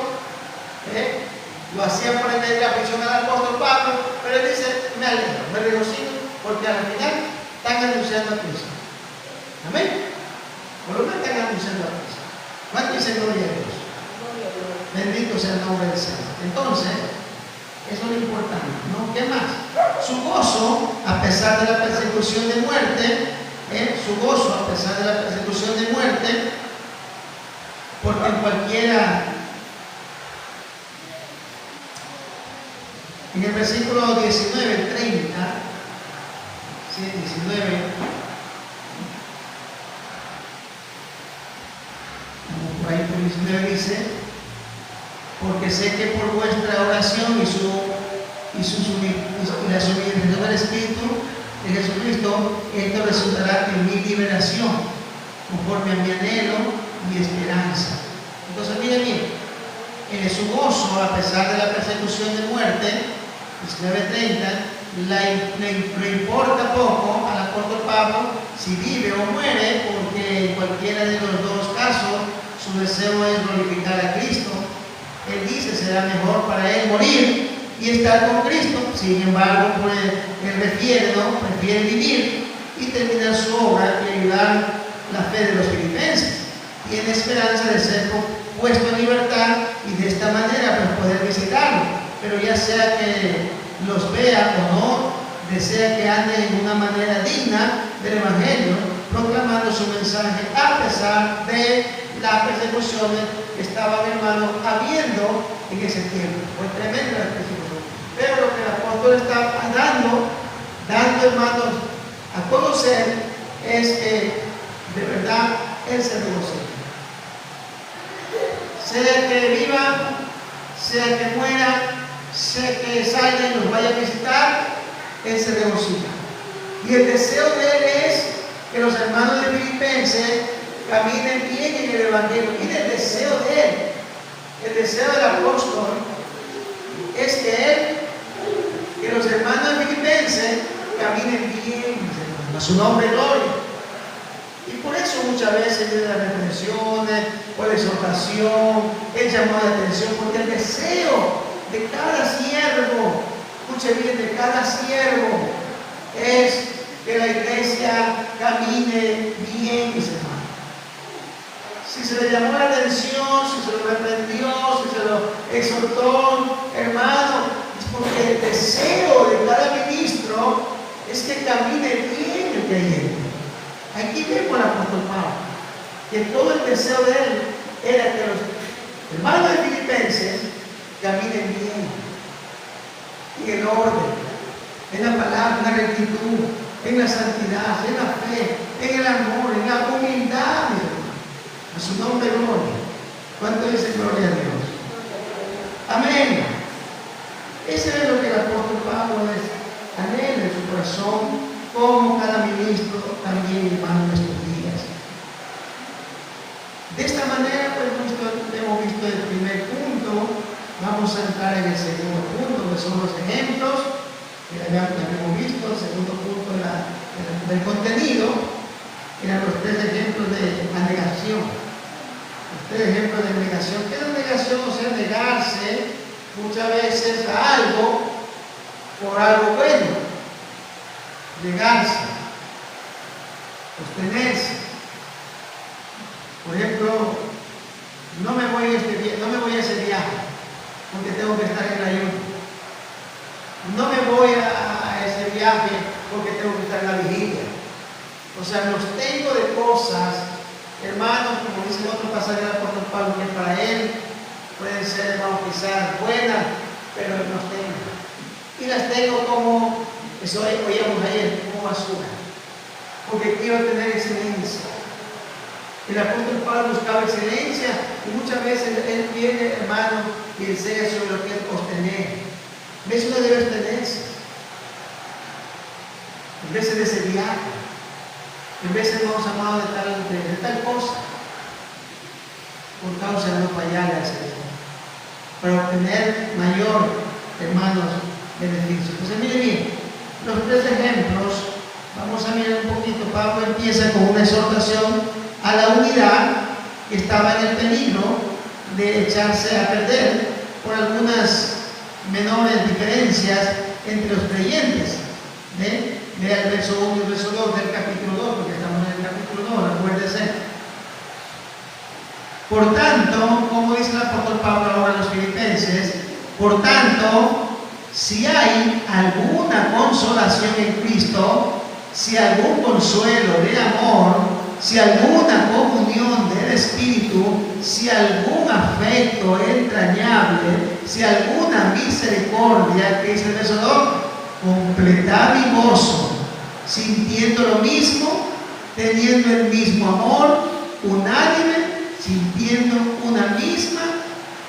lo hacían por añadir la aflicción al apóstol Pablo, pero él dice, me alegro, me regocijo, porque al final están anunciando a Cristo. Amén. Por lo menos están anunciando a Cristo. ¿Cuánto dicen gloria a Dios? Bendito sea el nombre del Señor. Entonces, eso es lo importante, ¿no? ¿Qué más? Su gozo, a pesar de la persecución de muerte, su gozo, a pesar de la persecución de muerte, porque en cualquiera, en el versículo 19, 30, sí, 19, por ahí por 19 dice, porque sé que por vuestra oración y la suministración del Espíritu de Jesucristo, esto resultará en mi liberación, conforme a mi anhelo y esperanza. Entonces, miren, en su gozo, a pesar de la persecución de muerte, 19:30, le importa poco al apóstol Pablo si vive o muere, porque en cualquiera de los dos casos su deseo es glorificar a Cristo. Él él dice será mejor para él morir y estar con Cristo. Sin embargo, pues, él prefiere vivir y terminar su obra y ayudar la fe de los filipenses. Tiene esperanza de ser puesto en libertad y de esta manera pues, poder visitarlo. Pero ya sea que los vea o no, desea que ande de una manera digna del Evangelio, proclamando su mensaje a pesar de las persecuciones que estaba mi hermano habiendo en ese tiempo. Fue tremenda la persecución. Pero lo que el apóstol está dando hermanos a conocer es que de verdad él se regocija. Sea que viva, sea que muera, sea que salga y nos vaya a visitar, él se regocija. Y el deseo de él es que los hermanos de Filipenses caminen bien en el Evangelio. Mire el deseo de él. El deseo del apóstol es que los hermanos de Filipenses caminen bien, a su nombre gloria. Y por eso muchas veces vienen las reflexiones, por la exhortación, el llamado de atención, porque el deseo de cada siervo, escuche bien, de cada siervo, es que la iglesia camine bien, mis hermanos. Si se le llamó la atención, si se lo reprendió, si se lo exhortó, hermano, es porque el deseo de cada ministro es que camine bien el creyente. Aquí vemos al apóstol Pablo, que todo el deseo de él era que los hermanos de Filipenses caminen bien, en el orden, en la palabra, en la rectitud, en la santidad, en la fe, en el amor, en la humildad, mis hermanos. A su nombre gloria. ¿Cuánto dice gloria a Dios? Amén. Ese es lo que el apóstol Pablo anhela en su corazón, como cada ministro también, hermano, en estos días. De esta manera, pues, hemos visto el primer punto. Vamos a entrar en el segundo punto, que son los ejemplos que habíamos visto. El segundo punto del contenido eran los tres ejemplos de la negación. Los tres ejemplos de negación. ¿Qué es la negación? O sea, negarse muchas veces a algo por algo bueno. Negarse, sostenerse. Por ejemplo, no me voy a ese viaje porque tengo que estar en el ayuno. No me voy a ese viaje porque tengo que estar en la vigilia. O sea, me abstengo de cosas, hermanos, como dice otro pasaje del apóstol Pablo, que para él pueden ser, hermanos, quizás buenas, pero no tengo. Y las tengo como, eso oíamos ayer, como basura, porque quiero tener excelencia. El apóstol Pablo buscaba excelencia y muchas veces él viene, hermano, y enseña sobre lo que es obtener. Eso no debe obtenerse. En vez de ese viaje, en vez de hermanos amados de tal cosa, por causa de no fallar al Señor, para obtener mayor, hermanos, beneficio. Entonces, mire bien, los tres ejemplos, vamos a mirar un poquito. Pablo empieza con una exhortación a la unidad que estaba en el peligro de echarse a perder por algunas menores diferencias entre los creyentes. Vea el verso 1 y el verso 2 del capítulo 2, porque estamos en el capítulo 2, recuérdese. Por tanto, como dice el apóstol Pablo ahora a los filipenses, por tanto, si hay alguna consolación en Cristo, si algún consuelo de amor, si alguna comunión del Espíritu, si algún afecto entrañable, si alguna misericordia, que dice el verso 2, completad mi gozo, sintiendo lo mismo, teniendo el mismo amor, unánime, sintiendo una misma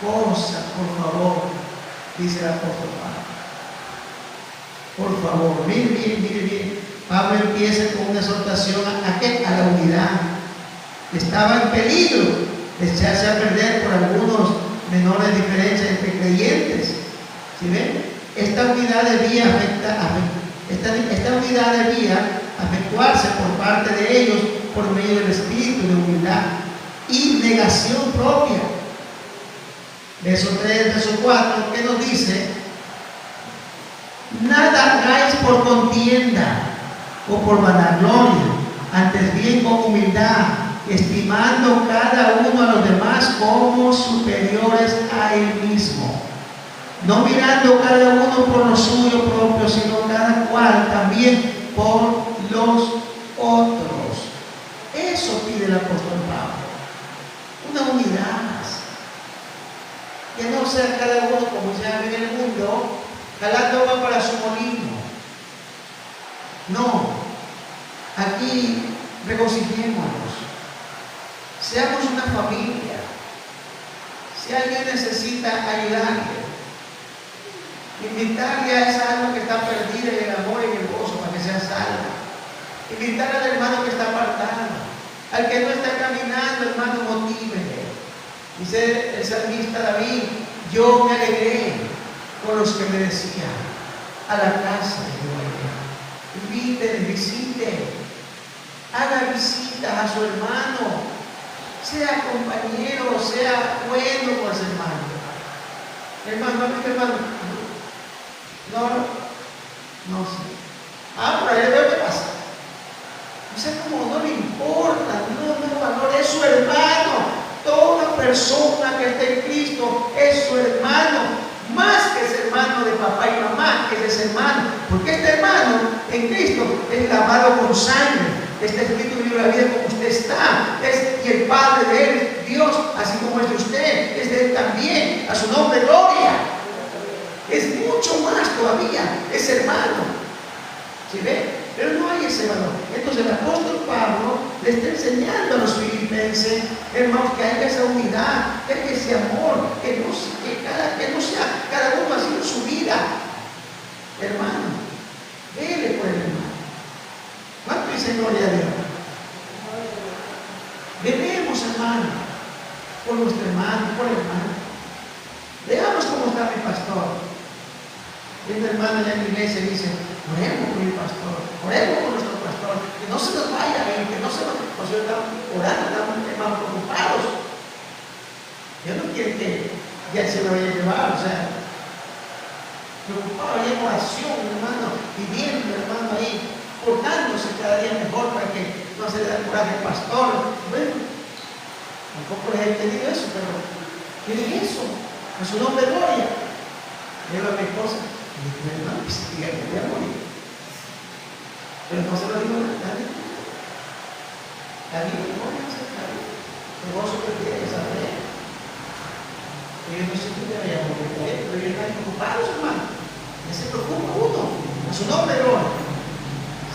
cosa. Por favor, dice el apóstol Pablo. Por favor, mire bien. Pablo empieza con una exhortación a la unidad. Estaba en peligro de echarse a perder por algunos menores diferencias entre creyentes. ¿Sí ven? Esta unidad debía efectuarse por parte de ellos por medio del espíritu de humildad y negación propia. Verso 3, verso 4, ¿qué nos dice? Nada hagáis por contienda o por vanagloria, antes bien con humildad, estimando cada uno a los demás como superiores a él mismo, no mirando cada uno por lo suyo propio, sino cada cual también por los otros. Eso pide el apóstol Pablo, una unidad, que no sea cada uno como se llama en el mundo, jalando agua para su molino. No, aquí regocijémonos, seamos una familia. Si alguien necesita ayudarle, invitarle a esa alma que está perdida en el amor y en el gozo para que sea salva, invitar al hermano que está apartado, al que no está caminando, hermano, motívele. Dice el salmista David: yo me alegré con los que me decían, a la casa de Jehová. Invite, visite, haga visita a su hermano, sea compañero, sea bueno con su hermano. Hermano, no sé. Por ahí veo qué pasa. O sea, como no le importa, no valora, es su hermano. Toda persona que esté en Cristo es su hermano, más que es hermano de papá y mamá, que es hermano, porque este hermano en Cristo es lavado con sangre. Está escrito en el libro de la vida como usted está, y el Padre de él es Dios, así como es de usted, es de él también, a su nombre gloria. Es mucho más todavía, es hermano. ¿Sí ve? Pero no hay ese valor. Entonces el apóstol Pablo le está enseñando a los filipenses, hermanos, que haya esa unidad, que haya ese amor, que no sea cada uno haciendo su vida. Hermano, vele por el hermano. ¿Cuánto dice gloria a Dios? Velemos, hermano, por nuestro hermano, por el hermano. Veamos cómo está mi pastor. Esta hermana en la iglesia dice: oremos por mi pastor, oremos por nuestro pastor, que no se nos vaya, que no se nos... Nosotros estamos orando, estamos preocupados. Dios no quiere que ya se lo vaya a llevar, o sea, preocupado y en oración, hermano, pidiendo, hermano, ahí, portándose cada día mejor para que no se le da coraje al pastor. Bueno, tampoco les he entendido eso, pero ¿quieren eso? A su nombre gloria. Lleva a mi esposa. Y mi hermano, que se diga que voy a morir. Pero no se lo digo a nadie. Nadie, no me hace nadie. El gozo que tiene que saber. Yo no sé qué vaya a morir, pero ellos están preocupados, hermano. Ya se preocupa uno. A su nombre, gloria.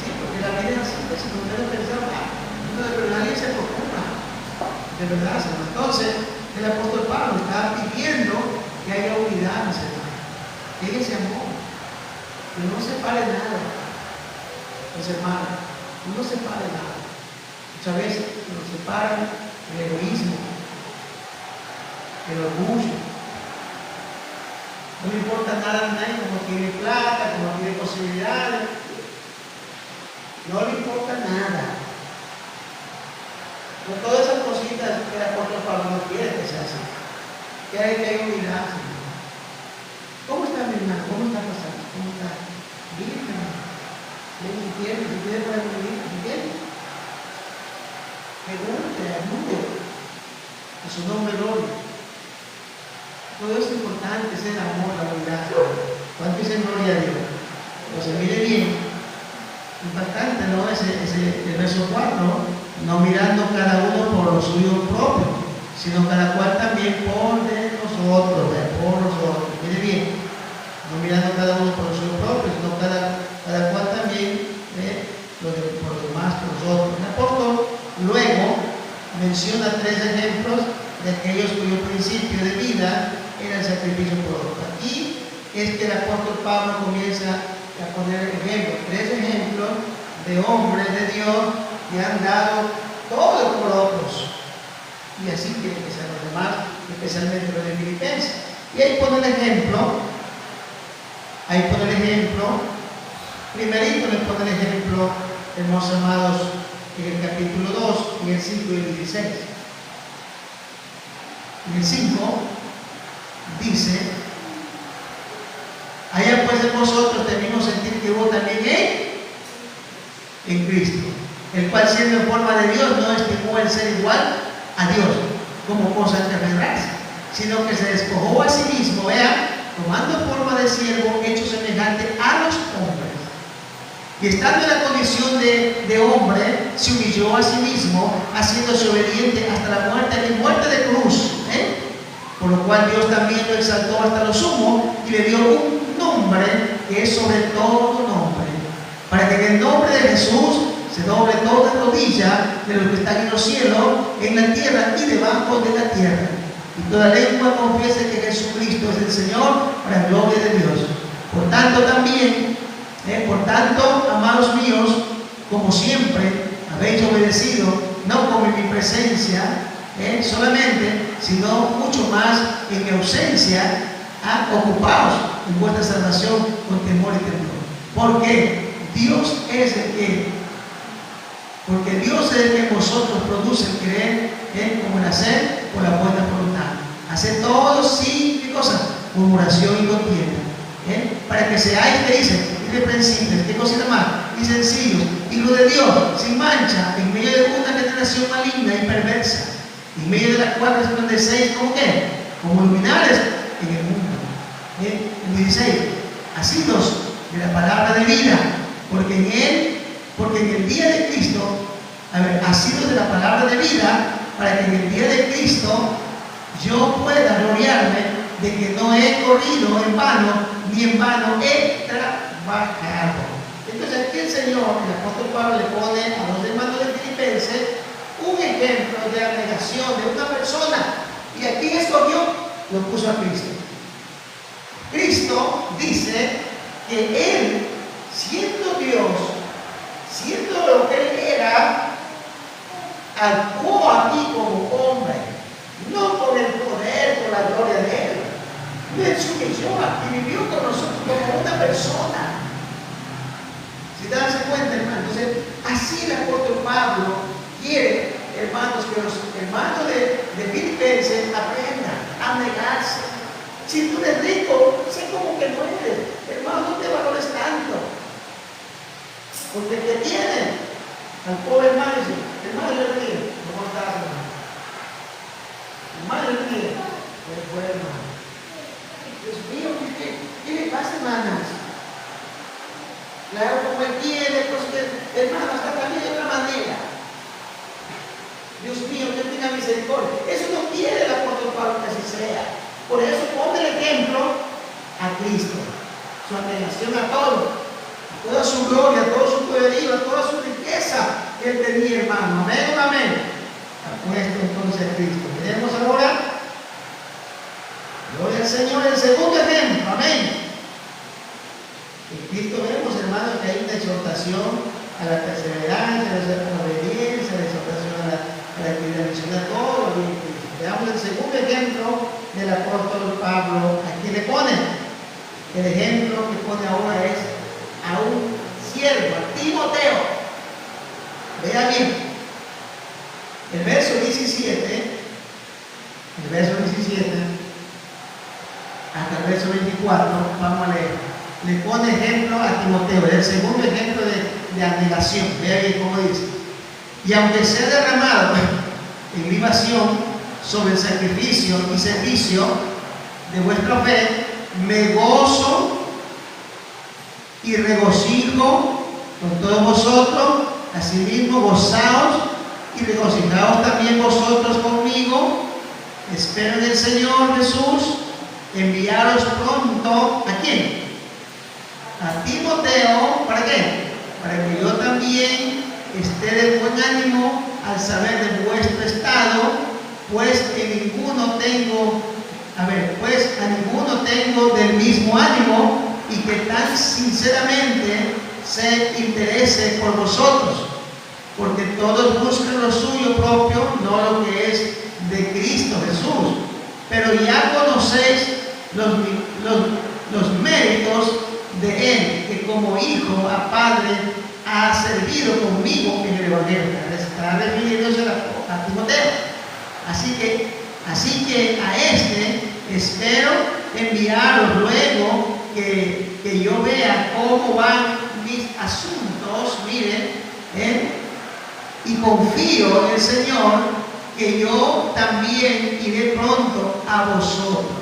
Sí, porque la vida es así, si no debe pensar nada. Pero nadie se preocupa. De verdad, hermano. Entonces, el apóstol Pablo está pidiendo que haya unidad, mis hermanos. Que haya ese amor. Que no se pare nada. Los hermanos, no se pare nada. Muchas veces nos separan el egoísmo, el orgullo. No le importa nada a nadie, como tiene plata, como tiene posibilidades. No le importa nada. Con todas esas cositas que el apóstol Pablo no quiere que sea así. Que hay unidad. ¿Cómo está mi hermano? ¿Cómo está pasando? ¿Cómo está? Bien, hermano. Si quiere para vivir, ¿entiendes? Pregunte, ayude. A su nombre, gloria. Todo eso es importante, es el amor, la unidad. ¿Cuánto dice gloria a Dios? Entonces, mire bien, impactante, ¿no? El verso 4, no mirando cada uno por lo suyo propio, sino cada cual también por de nosotros, por nosotros. Mire bien, no mirando cada uno por lo suyo propio, sino cada cual también por los demás, por nosotros. El apóstol luego menciona 3 ejemplos de aquellos cuyo principio de vida era el sacrificio por otros. Aquí es que el apóstol Pablo comienza a poner ejemplos, 3 ejemplos de hombres de Dios que han dado todo por otros. Y así tiene que ser los demás, especialmente los de Filipenses. Y ahí pone el ejemplo, primerito les pone el ejemplo, hermosos amados, en el capítulo 2, en el 5 y el 16. En el 5 dice: haya pues en vosotros el mismo sentir que hubo también en Cristo, el cual siendo en forma de Dios no estimó el ser igual a Dios como cosa que aferrarse, sino que se despojó a sí mismo, tomando forma de siervo, hecho semejante a los hombres. Y estando en la condición de hombre, se humilló a sí mismo, haciéndose obediente hasta la muerte y muerte de cruz. Por lo cual Dios también lo exaltó hasta lo sumo y le dio un nombre que es sobre todo nombre, para que en el nombre de Jesús se doble toda rodilla de los que están en los cielos, en la tierra y debajo de la tierra, y toda lengua confiese que Jesucristo es el Señor, para gloria de Dios. Por tanto, amados míos, como siempre habéis obedecido, no como en mi presencia solamente, sino mucho más en mi ausencia, ocupaos en vuestra salvación con temor y temblor. Porque Dios es el que en vosotros produce el creer, como el hacer por la buena voluntad. Hacer todo sin, ¿qué cosa? Murmuración y contienda. Para que seáis, que dice, irreprensibles, ¿qué cosita más? Y sencillos, hijos de Dios, sin mancha, en medio de una generación maligna y perversa, en medio de la cual resplandecéis como qué, como luminares en el mundo. El 16, asidos de la palabra de vida, porque en el día de Cristo, asidos de la palabra de vida, para que en el día de Cristo yo pueda gloriarme de que no he corrido en vano, ni en vano he trabajado. Entonces aquí el Señor, el apóstol Pablo, le pone a los hermanos de Filipenses un ejemplo de la negación de una persona. ¿Y a quién escogió? Lo puso a Cristo. Cristo dice que Él, siendo Dios, siendo lo que Él era, actuó aquí como hombre, no con el poder, con la gloria de Él. Él se humilló y vivió con nosotros como una persona. Si te das cuenta, hermano, entonces así el apóstol Pablo quiere, hermanos, que los hermanos de Filipenses aprendan a negarse. Si tú eres rico, sé como que no eres, hermano, no te valores tanto, porque el que tiene al pobre hermano dice: hermano, yo le digo, ¿cómo estás, hermano? Hermano, yo le digo, pues bueno, hermano. Dios mío, ¿qué le pasa, hermanas? Claro, como él quiere, pues hermano, hasta también de otra manera. Dios mío, que tenga misericordia. Eso no quiere el apóstol Pablo que así sea. Por eso pone el ejemplo a Cristo, su atención a todo, a toda su gloria, a todo su poderío, a toda su riqueza que él tenía, hermano. Amén o amén. Ha puesto entonces a Cristo. Tenemos ahora, gloria al Señor, el segundo ejemplo. Amén. En Cristo vemos, hermanos, que hay una exhortación a la perseverancia, a la obediencia, a la exhortación a la actividad misionera, todo lo bien Cristo. Veamos el segundo ejemplo del apóstol Pablo. Aquí le pone. El ejemplo que pone ahora es a un siervo, a Timoteo. Vea bien. El verso 17 hasta el verso 24, vamos a leer. Le pone ejemplo a Timoteo, el segundo ejemplo de abnegación. Vea bien cómo dice: y aunque sea derramado en libación sobre el sacrificio y servicio de vuestra fe, me gozo y regocijo con todos vosotros. Asimismo, gozaos y regocijaos también vosotros conmigo. Espero en el Señor Jesús enviaros pronto. ¿A quién? A Timoteo. ¿Para qué? Para que yo también esté de buen ánimo al saber de vuestro estado, pues a ninguno tengo del mismo ánimo, y que tan sinceramente se interese por vosotros, porque todos buscan lo suyo propio, no lo que es de Cristo Jesús. Pero ya conocéis los méritos de Él, que como hijo a padre ha servido conmigo en el Evangelio. Está refiriéndose a Timoteo. Así que a este espero enviaros luego que yo vea cómo van mis asuntos, miren, y confío en el Señor que yo también iré pronto a vosotros.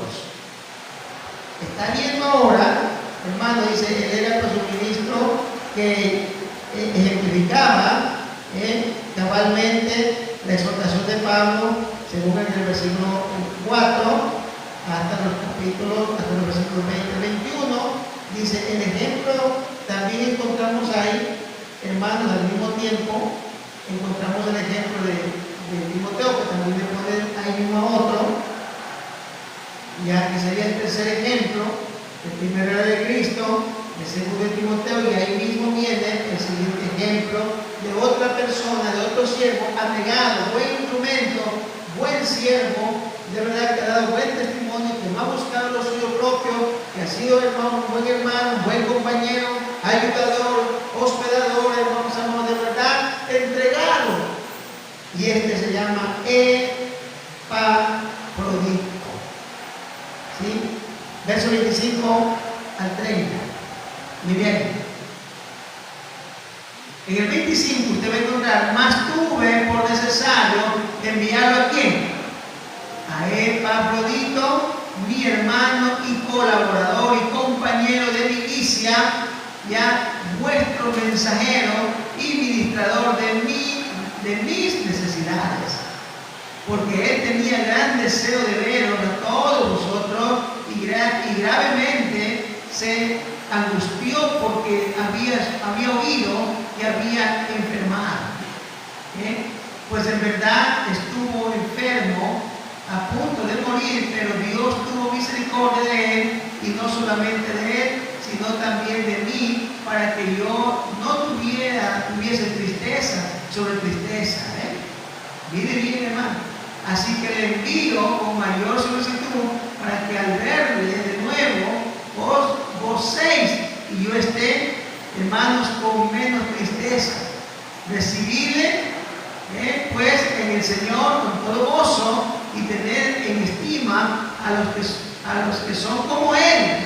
Está viendo ahora, hermano, dice, él era pues un ministro que ejemplificaba cabalmente la exhortación de Pablo, según el versículo 4, hasta los versículos 20 y 21, dice, el ejemplo también encontramos ahí, hermanos, al mismo tiempo, encontramos el ejemplo de Timoteo, que también le pone ahí mismo a otro, ya que sería el tercer ejemplo, el primero era de Cristo, el segundo de Timoteo, y ahí mismo viene el siguiente ejemplo de otra persona, de otro siervo, abnegado, buen instrumento, buen siervo, de verdad que ha dado buen testimonio, que no ha buscado lo suyo propio, que ha sido hermano, un buen hermano, un buen compañero, ayudador, hospedador, hermanos amados, de verdad, entregado. Y este se llama Epafrodito. ¿Sí? Verso 25 al 30. Muy bien. En el 25 usted va a encontrar, mas tuve por necesario enviarlo a quién? A Epafrodito, mi hermano y colaborador y compañero de milicia, ya vuestro mensajero y ministrador de mis necesidades, porque él tenía gran deseo de veros a todos vosotros y gravemente se angustió porque había oído que había enfermado. Pues en verdad estuvo enfermo, a punto de morir, pero Dios tuvo misericordia de él, y no solamente de él, sino también de mí, para que yo no tuviese tristeza sobre tristeza. Mire bien, hermano. Así que le envío con mayor solicitud para que al verle de nuevo os gocéis y yo esté, hermanos, con menos tristeza. Recibirle, pues, en el Señor con todo gozo y tener en estima a los que son como Él,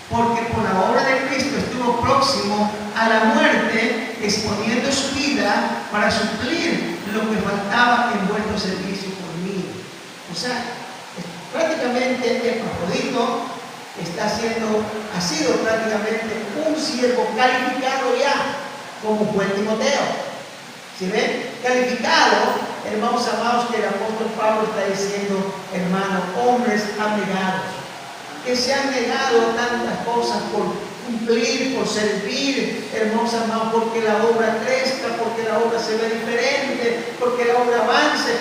porque por la obra de Cristo estuvo próximo a la muerte, exponiendo su vida para suplir lo que faltaba en vuestro servicio por mí. O sea, prácticamente Epafrodito ha sido prácticamente un siervo calificado ya como buen Timoteo. ¿Sí ven? Calificado, hermanos amados, que el apóstol Pablo está diciendo, hermanos, hombres abnegados, que se han negado tantas cosas por cumplir, por servir, hermanos amados, porque la obra crezca, porque la obra se vea diferente, porque la obra avance,